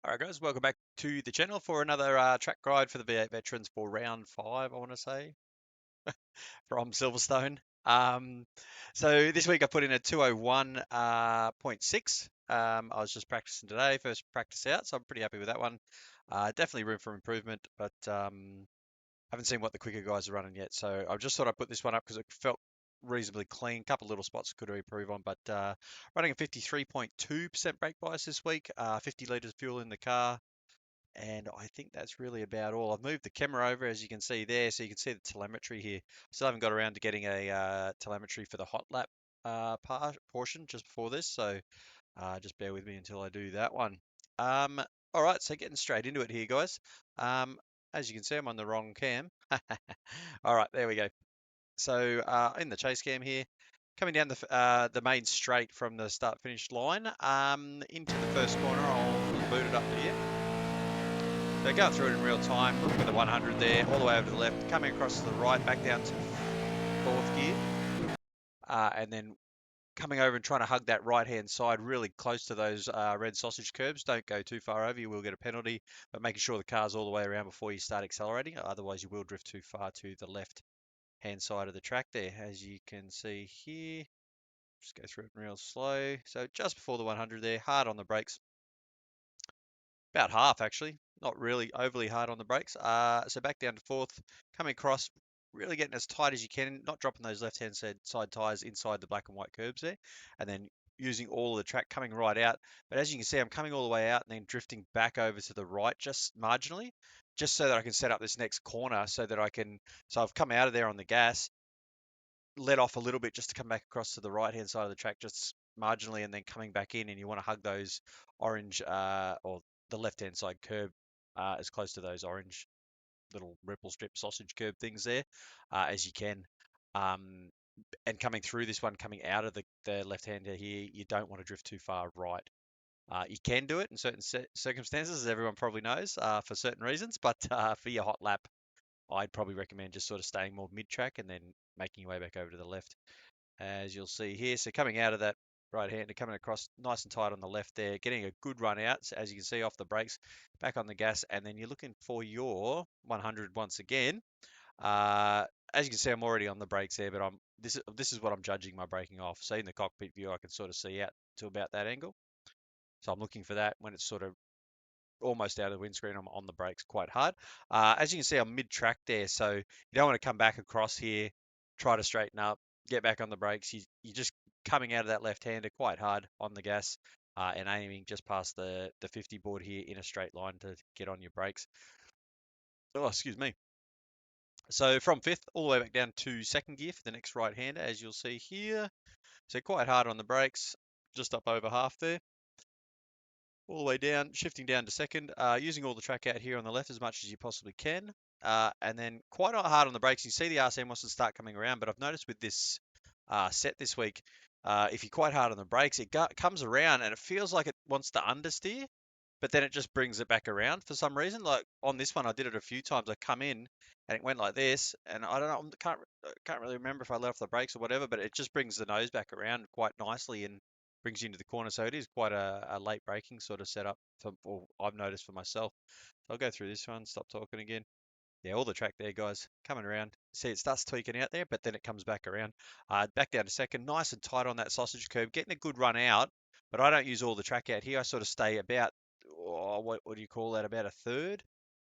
Alright guys, welcome back to the channel for another track guide for the V8 Veterans for round 5, I want to say, from Silverstone. So this week I put in a 201.6. I was just practicing today, first practice out, so I'm pretty happy with that one. Definitely room for improvement, but haven't seen what the quicker guys are running yet, so I just thought I'd put this one up because it felt reasonably clean. Couple little spots could improve on, but running a 53.2% brake bias this week, 50 litres of fuel in the car. And I think that's really about all. I've moved the camera over, as you can see there, so you can see the telemetry here. Still haven't got around to getting a telemetry for the hot lap portion just before this, so just bear with me until I do that one. All right, so getting straight into it here, guys. As you can see, I'm on the wrong cam. All right, there we go. So in the chase cam here, coming down the main straight from the start-finish line into the first corner, I'll boot it up here. So going through it in real time, looking at the 100 there, all the way over to the left, coming across to the right, back down to fourth gear, and then coming over and trying to hug that right-hand side really close to those red sausage curbs. Don't go too far over, you will get a penalty, but making sure the car's all the way around before you start accelerating, otherwise you will drift too far to the left-hand side of the track there, as you can see here. Just go through it real slow. So just before the 100 there, hard on the brakes. About half actually, not really overly hard on the brakes. So back down to fourth, coming across, really getting as tight as you can, not dropping those left-hand side tyres inside the black and white curbs there, and then using all of the track coming right out. But as you can see, I'm coming all the way out and then drifting back over to the right just marginally, just so that I can set up this next corner so that I can, so I've come out of there on the gas, let off a little bit just to come back across to the right-hand side of the track just marginally, and then coming back in, and you want to hug those orange or the left-hand side curb as close to those orange little ripple strip sausage curb things there as you can. Um, and coming through this one, coming out of the left-hander here, you don't want to drift too far right. You can do it in certain circumstances, as everyone probably knows, for certain reasons, but for your hot lap, I'd probably recommend just sort of staying more mid-track and then making your way back over to the left, as you'll see here. So coming out of that right-hander, coming across nice and tight on the left there, getting a good run out, so as you can see off the brakes, back on the gas, and then you're looking for your 100 once again. Uh, as you can see, I'm already on the brakes there, but this is what I'm judging my braking off. So in the cockpit view, I can sort of see out to about that angle. So I'm looking for that when it's sort of almost out of the windscreen. I'm on the brakes quite hard. As you can see, I'm mid-track there, so you don't want to come back across here, try to straighten up, get back on the brakes. You're just coming out of that left-hander quite hard on the gas and aiming just past the 50 board here in a straight line to get on your brakes. Oh, excuse me. So from fifth all the way back down to second gear for the next right-hander, as you'll see here. So quite hard on the brakes, just up over half there, all the way down, shifting down to second, using all the track out here on the left as much as you possibly can, and then quite hard on the brakes. You see the RCM wants to start coming around, but I've noticed with this set this week, if you're quite hard on the brakes, it comes around and it feels like it wants to understeer, but then it just brings it back around for some reason. Like on this one, I did it a few times. I come in and it went like this, and I don't know, can't really remember if I let off the brakes or whatever, but it just brings the nose back around quite nicely and brings you into the corner. So it is quite a late braking sort of setup for I've noticed for myself. So I'll go through this one, stop talking again. Yeah, all the track there, guys, coming around. See, it starts tweaking out there, but then it comes back around. Back down to second, nice and tight on that sausage curve, getting a good run out, but I don't use all the track out here. I sort of stay about, oh, what do you call that, about a third?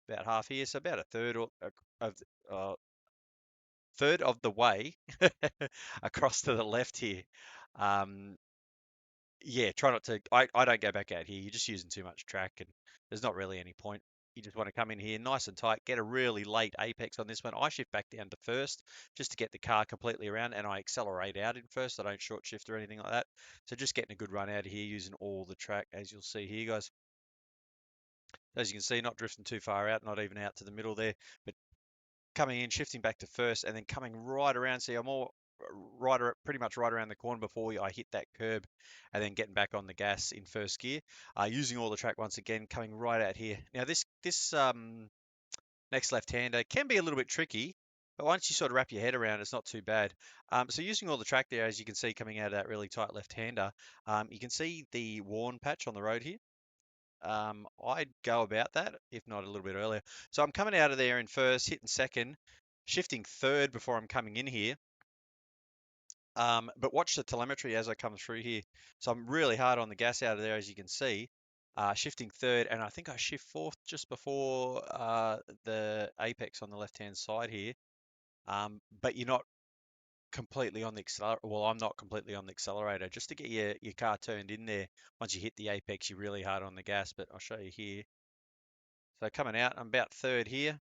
About half here, so about a third of, uh, third of the way across to the left here. Um, yeah, try not to. I don't go back out here. You're just using too much track, and there's not really any point. You just want to come in here nice and tight, get a really late apex on this one. I shift back down to first just to get the car completely around, and I accelerate out in first. I don't short shift or anything like that. So just getting a good run out of here using all the track, as you'll see here, guys. As you can see, not drifting too far out, not even out to the middle there, but coming in, shifting back to first, and then coming right around. See, I'm all pretty much right around the corner before I hit that curb, and then getting back on the gas in first gear. Using all the track once again, coming right out here. Now this next left-hander can be a little bit tricky, but once you sort of wrap your head around, it's not too bad. So using all the track there, as you can see, coming out of that really tight left-hander, you can see the worn patch on the road here. I'd go about that, if not a little bit earlier. So I'm coming out of there in first, hitting second, shifting third before I'm coming in here. But watch the telemetry as I come through here. So I'm really hard on the gas out of there, as you can see. Shifting third, and I think I shift fourth just before the apex on the left-hand side here. But you're not completely on the accelerator. Well, I'm not completely on the accelerator. Just to get your car turned in there, once you hit the apex, you're really hard on the gas, but I'll show you here. So coming out, I'm about third here,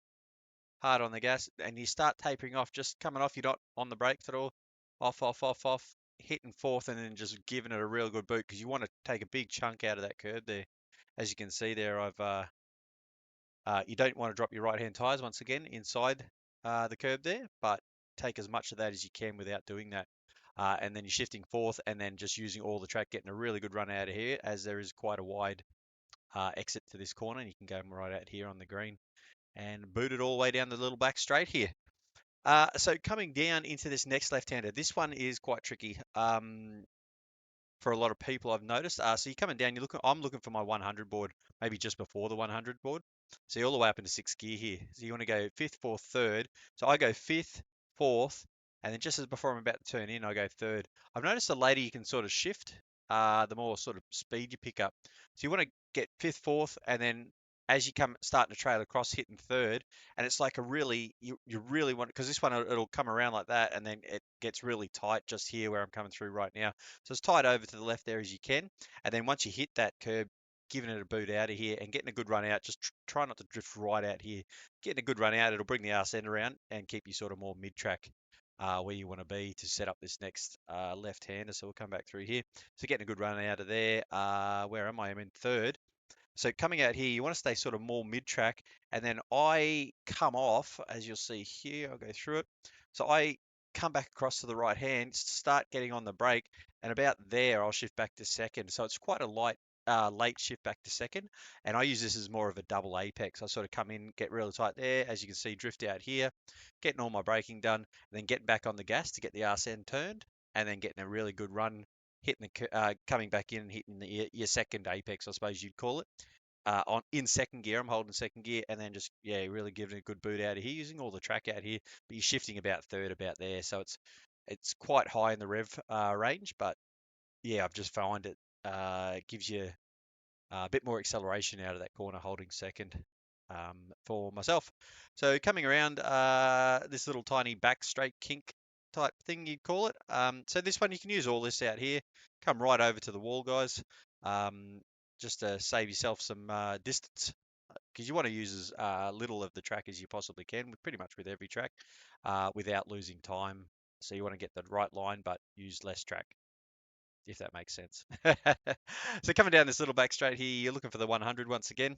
hard on the gas, and you start tapering off, just coming off, you're not on the brakes at all. Off, off, off, off, hitting fourth, and then just giving it a real good boot because you want to take a big chunk out of that curb there. As you can see there, you don't want to drop your right-hand tyres once again inside the curb there, but take as much of that as you can without doing that. And then you're shifting fourth and then just using all the track, getting a really good run out of here as there is quite a wide exit to this corner. And you can go right out here on the green and boot it all the way down the little back straight here. So coming down into this next left-hander, this one is quite tricky. For a lot of people I've noticed. So you're coming down, I'm looking for my 100 board, maybe just before the 100 board. So you're all the way up into sixth gear here. So you want to go fifth, fourth, third. So I go fifth, fourth, and then just as before I'm about to turn in, I go third. I've noticed the later you can sort of shift, the more sort of speed you pick up. So you want to get fifth, fourth, and then as you come starting to trail across, hitting third, and it's like a really you really want, because this one it'll come around like that, and then it gets really tight just here where I'm coming through right now. So as tight over to the left there as you can. And then once you hit that curb, giving it a boot out of here and getting a good run out, just try not to drift right out here. Getting a good run out, it'll bring the arse end around and keep you sort of more mid-track where you want to be to set up this next left-hander. So we'll come back through here. So getting a good run out of there. Where am I? I'm in third. So coming out here, you want to stay sort of more mid-track, and then I come off, as you'll see here, I'll go through it. So I come back across to the right hand, start getting on the brake, and about there, I'll shift back to second. So it's quite a late shift back to second, and I use this as more of a double apex. I sort of come in, get really tight there, as you can see, drift out here, getting all my braking done, and then getting back on the gas to get the arse end turned, and then getting a really good run, hitting coming back in and hitting your second apex, I suppose you'd call it on in second gear. I'm holding second gear and then just really giving it a good boot out of here, using all the track out here. But you're shifting about third about there, so it's quite high in the rev range. But yeah, I've just found it gives you a bit more acceleration out of that corner, holding second for myself. So coming around this little tiny back straight kink type thing you'd call it. So this one you can use all this out here. Come right over to the wall, guys. Um, just to save yourself some distance because you want to use as little of the track as you possibly can, pretty much with every track, without losing time. So you want to get the right line, but use less track, if that makes sense. So coming down this little back straight here, you're looking for the 100 once again.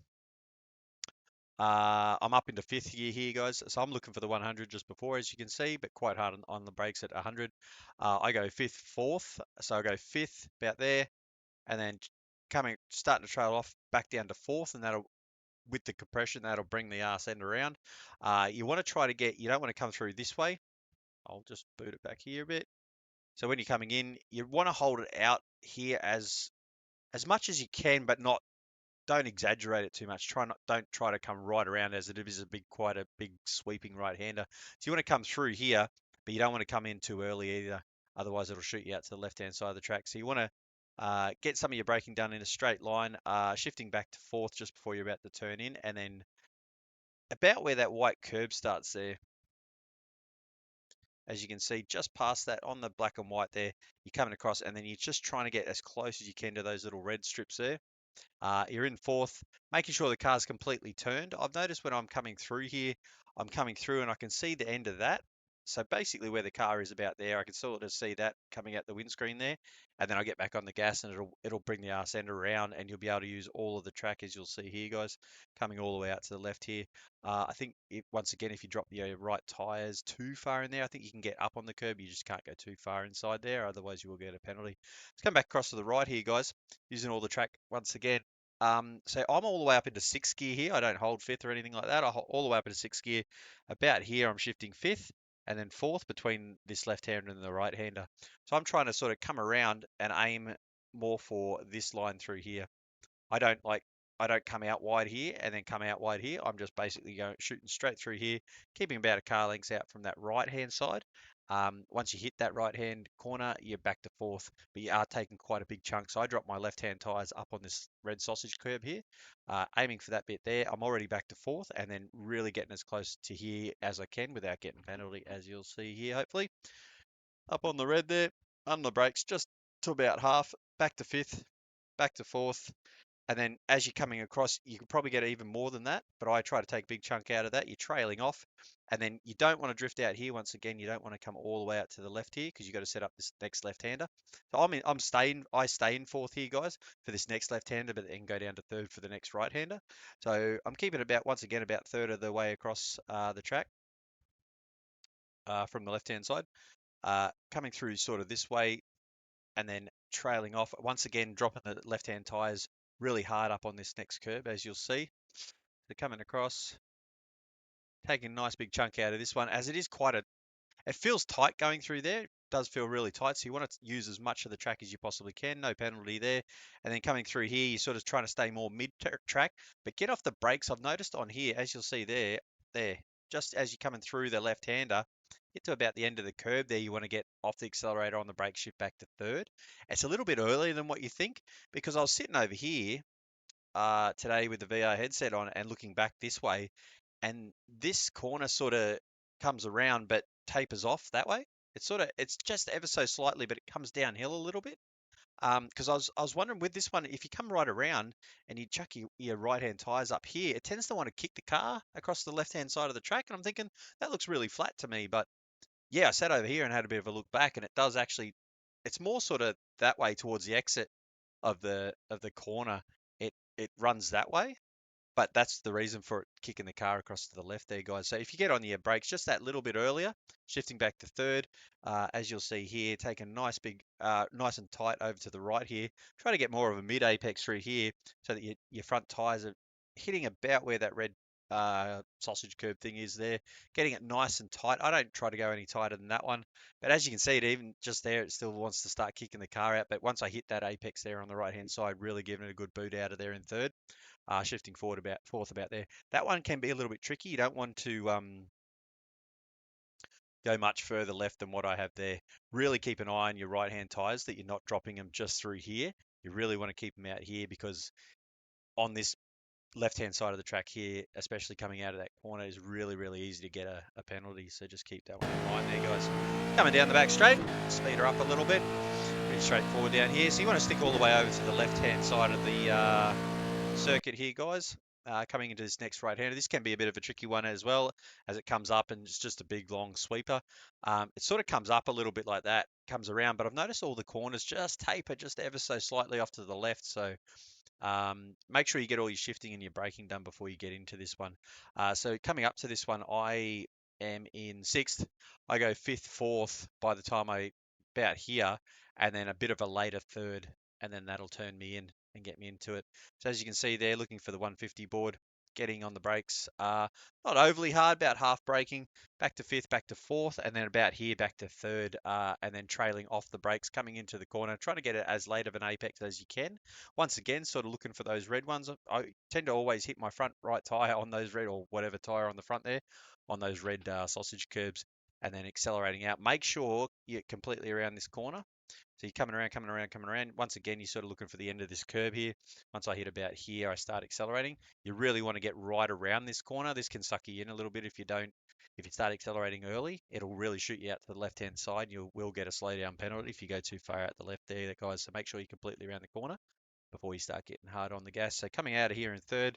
I'm up into fifth gear here, guys. So I'm looking for the 100 just before, as you can see, but quite hard on the brakes at 100. I go fifth, fourth. So I go fifth about there, and then starting to trail off back down to fourth, and that'll with the compression, that'll bring the arse end around. You want to try to you don't want to come through this way. I'll just boot it back here a bit. So when you're coming in, you want to hold it out here as much as you can, but don't exaggerate it too much. Don't try to come right around as it is quite a big sweeping right-hander. So you want to come through here, but you don't want to come in too early either. Otherwise, it'll shoot you out to the left-hand side of the track. So you want to get some of your braking done in a straight line, shifting back to fourth just before you're about to turn in, and then about where that white curb starts there, as you can see, just past that on the black and white there, you're coming across, and then you're just trying to get as close as you can to those little red strips there. You're in fourth, making sure the car's completely turned. I've noticed when I'm coming through here, I'm coming through and I can see the end of that. So basically where the car is about there, I can sort of see that coming out the windscreen there. And then I get back on the gas and it'll bring the arse end around and you'll be able to use all of the track as you'll see here, guys, coming all the way out to the left here. I think once again, if you drop your right tyres too far in there, I think you can get up on the curb. You just can't go too far inside there, otherwise you will get a penalty. Let's come back across to the right here, guys, using all the track once again. So I'm all the way up into sixth gear here. I don't hold fifth or anything like that. I hold all the way up into sixth gear. About here, I'm shifting fifth and then fourth between this left-hander and the right-hander. So I'm trying to sort of come around and aim more for this line through here. I don't like I don't come out wide here and then come out wide here. I'm just basically going shooting straight through here, keeping about a car length out from that right-hand side. Once you hit that right-hand corner, you're back to fourth, but you are taking quite a big chunk. So I drop my left-hand tyres up on this red sausage curb here, aiming for that bit there. I'm already back to fourth, and then really getting as close to here as I can without getting penalty, as you'll see here, hopefully. Up on the red there, on the brakes, just to about half, back to fifth, back to fourth, and then as you're coming across, you can probably get even more than that, but I try to take a big chunk out of that. You're trailing off, and then you don't want to drift out here. Once again, you don't want to come all the way out to the left here because you've got to set up this next left-hander. So I stay in fourth here, guys, for this next left-hander, but then go down to third for the next right-hander. So I'm keeping about, once again, about third of the way across the track from the left-hand side. Coming through sort of this way, and then trailing off. Once again, dropping the left-hand tyres really hard up on this next curb, as you'll see. So coming across, taking a nice big chunk out of this one, as it is quite a, it feels tight going through there. It does feel really tight, so you want to use as much of the track as you possibly can. No penalty there. And then coming through here, you're sort of trying to stay more mid-track, but get off the brakes. I've noticed on here, as you'll see there, just as you're coming through the left-hander, get to about the end of the curb there, you want to get off the accelerator on the brake, shift back to third. It's a little bit earlier than what you think, because I was sitting over here today with the VR headset on and looking back this way, and this corner sort of comes around but tapers off that way. It's just ever so slightly, but it comes downhill a little bit. Because I was wondering with this one, if you come right around and you chuck your right hand tires up here, it tends to want to kick the car across the left hand side of the track, and I'm thinking that looks really flat to me. But yeah, I sat over here and had a bit of a look back, and it does actually. It's more sort of that way towards the exit of the corner. It runs that way, but that's the reason for it kicking the car across to the left there, guys. So if you get on your brakes just that little bit earlier, shifting back to third, as you'll see here, take a nice big, nice and tight over to the right here. Try to get more of a mid apex through here so that your front tires are hitting about where that red sausage curb thing is there. Getting it nice and tight. I don't try to go any tighter than that one, but as you can see, it even just there, it still wants to start kicking the car out. But once I hit that apex there on the right hand side, really giving it a good boot out of there in third. Shifting forward about fourth about there. That one can be a little bit tricky. You don't want to go much further left than what I have there. Really keep an eye on your right-hand tyres that you're not dropping them just through here. You really want to keep them out here because on this left-hand side of the track here, especially coming out of that corner, is really, really easy to get a penalty. So just keep that one in mind there, guys. Coming down the back straight, speed her up a little bit. Pretty straightforward down here. So you want to stick all the way over to the left-hand side of the circuit here, guys. Coming into this next right-hander, this can be a bit of a tricky one as well, as it comes up and it's just a big long sweeper. It sort of comes up a little bit like that, comes around, but I've noticed all the corners just taper just ever so slightly off to the left. So make sure you get all your shifting and your braking done before you get into this one. So coming up to this one, I am in sixth. I go fifth, fourth by the time I about here, and then a bit of a later third, and then that'll turn me in and get me into it. So as you can see there, looking for the 150 board, getting on the brakes. Not overly hard, about half braking, back to fifth, back to fourth, and then about here, back to third, and then trailing off the brakes, coming into the corner, trying to get it as late of an apex as you can. Once again, sort of looking for those red ones. I tend to always hit my front right tyre on those red, or whatever tyre on the front there, on those red sausage curbs, and then accelerating out. Make sure you're completely around this corner. So you're coming around, coming around, coming around. Once again, you're sort of looking for the end of this curb here. Once I hit about here, I start accelerating. You really want to get right around this corner. This can suck you in a little bit if you don't. If you start accelerating early, it'll really shoot you out to the left-hand side. You will get a slow down penalty if you go too far out the left there, guys. So make sure you're completely around the corner before you start getting hard on the gas. So coming out of here in third,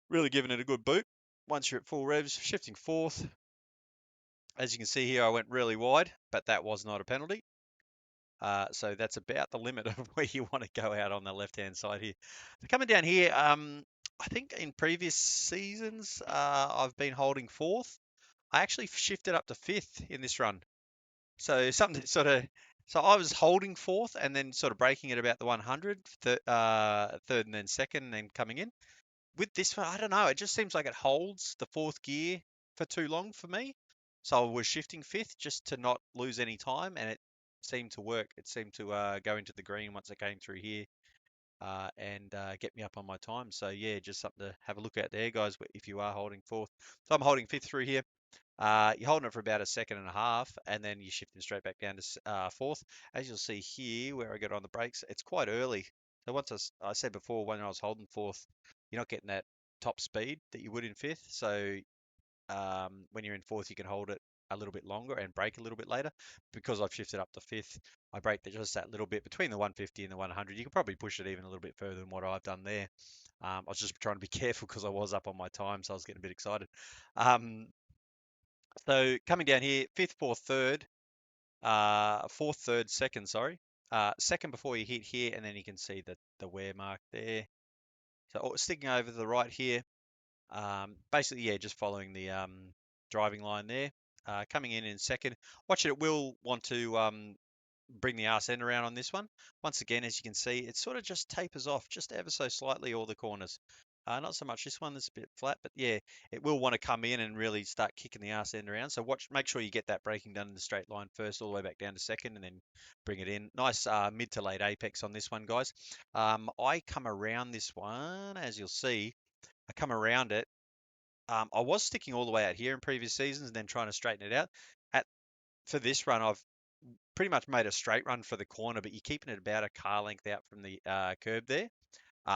really giving it a good boot. Once you're at full revs, shifting fourth. As you can see here, I went really wide, but that was not a penalty. So that's about the limit of where you want to go out on the left-hand side here. So coming down here, I think in previous seasons, I've been holding fourth. I actually shifted up to fifth in this run. So something so I was holding fourth and then sort of breaking at about the 100, third and then second and then coming in. With this one, I don't know. It just seems like it holds the fourth gear for too long for me. So I was shifting fifth just to not lose any time, and it seemed to work. It seemed to go into the green once I came through here. and get me up on my time. So yeah, just something to have a look at there, guys, if you are holding fourth. So I'm holding fifth through here. You're holding it for about a second and a half, and then you're shifting straight back down to fourth. As you'll see here, where I get on the brakes, it's quite early. So once I said before, when I was holding fourth, you're not getting that top speed that you would in fifth. So when you're in fourth, you can hold it a little bit longer and brake a little bit later. Because I've shifted up to fifth, I brake just that little bit between the 150 and the 100. You can probably push it even a little bit further than what I've done there. I was just trying to be careful because I was up on my time, so I was getting a bit excited. Um, so coming down here, fifth, fourth, third, fourth, third, second, sorry. Second before you hit here, and then you can see the wear mark there. So sticking over to the right here, basically, yeah, just following the driving line there. Coming in second. Watch it, it will want to bring the arse end around on this one. Once again, as you can see, it sort of just tapers off just ever so slightly all the corners. Not so much this one that's a bit flat, but yeah, it will want to come in and really start kicking the arse end around. So make sure you get that braking done in the straight line first, all the way back down to second, and then bring it in. Nice mid to late apex on this one, guys. I come around this one, as you'll see, I come around it. I was sticking all the way out here in previous seasons and then trying to straighten it out. At For this run, I've pretty much made a straight run for the corner, but you're keeping it about a car length out from the curb there.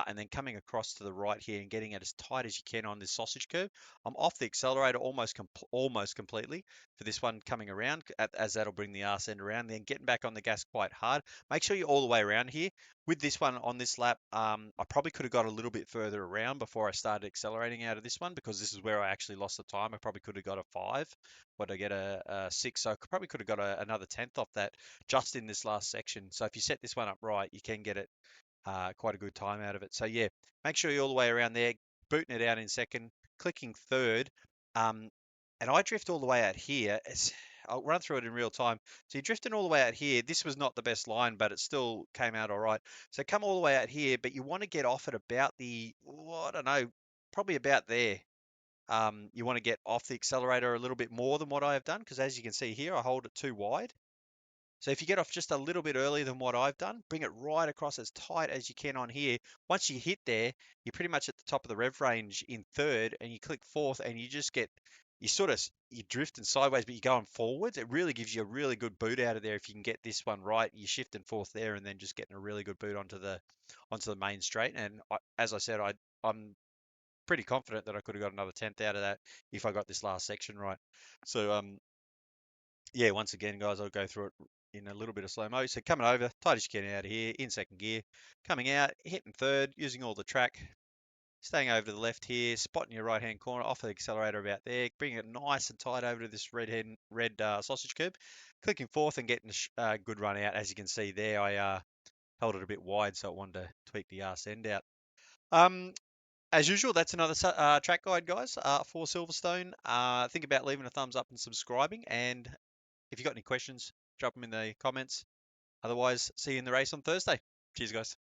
And then coming across to the right here and getting it as tight as you can on this sausage curve. I'm off the accelerator almost completely for this one coming around, as that'll bring the arse end around. Then getting back on the gas quite hard. Make sure you're all the way around here. With this one on this lap, I probably could have got a little bit further around before I started accelerating out of this one, because this is where I actually lost the time. I probably could have got a 5, but I get a 6, so I probably could have got another tenth off that just in this last section. So if you set this one up right, you can get it quite a good time out of it. So yeah, make sure you're all the way around there, booting it out in second, clicking third. And I drift all the way out here. I'll run through it in real time. So you're drifting all the way out here. This was not the best line, but it still came out all right. So come all the way out here, but you want to get off at about I don't know, probably about there. You want to get off the accelerator a little bit more than what I have done, because as you can see here, I hold it too wide. So if you get off just a little bit earlier than what I've done, bring it right across as tight as you can on here. Once you hit there, you're pretty much at the top of the rev range in third, and you click fourth, and you're drifting sideways, but you're going forwards. It really gives you a really good boot out of there if you can get this one right. You're shifting fourth there, and then just getting a really good boot onto the main straight. And as I said, I'm pretty confident that I could have got another tenth out of that if I got this last section right. So yeah, once again, guys, I'll go through it in a little bit of slow mo. So coming over, tight as you can out of here, in second gear, coming out, hitting third, using all the track, staying over to the left here, spotting your right hand corner, off the accelerator about there, bringing it nice and tight over to this red sausage curb, clicking fourth and getting a good run out. As you can see there, I held it a bit wide, so I wanted to tweak the arse end out. Um, as usual, that's another track guide, guys, for Silverstone. Think about leaving a thumbs up and subscribing, and if you've got any questions, drop them in the comments. Otherwise, see you in the race on Thursday. Cheers, guys.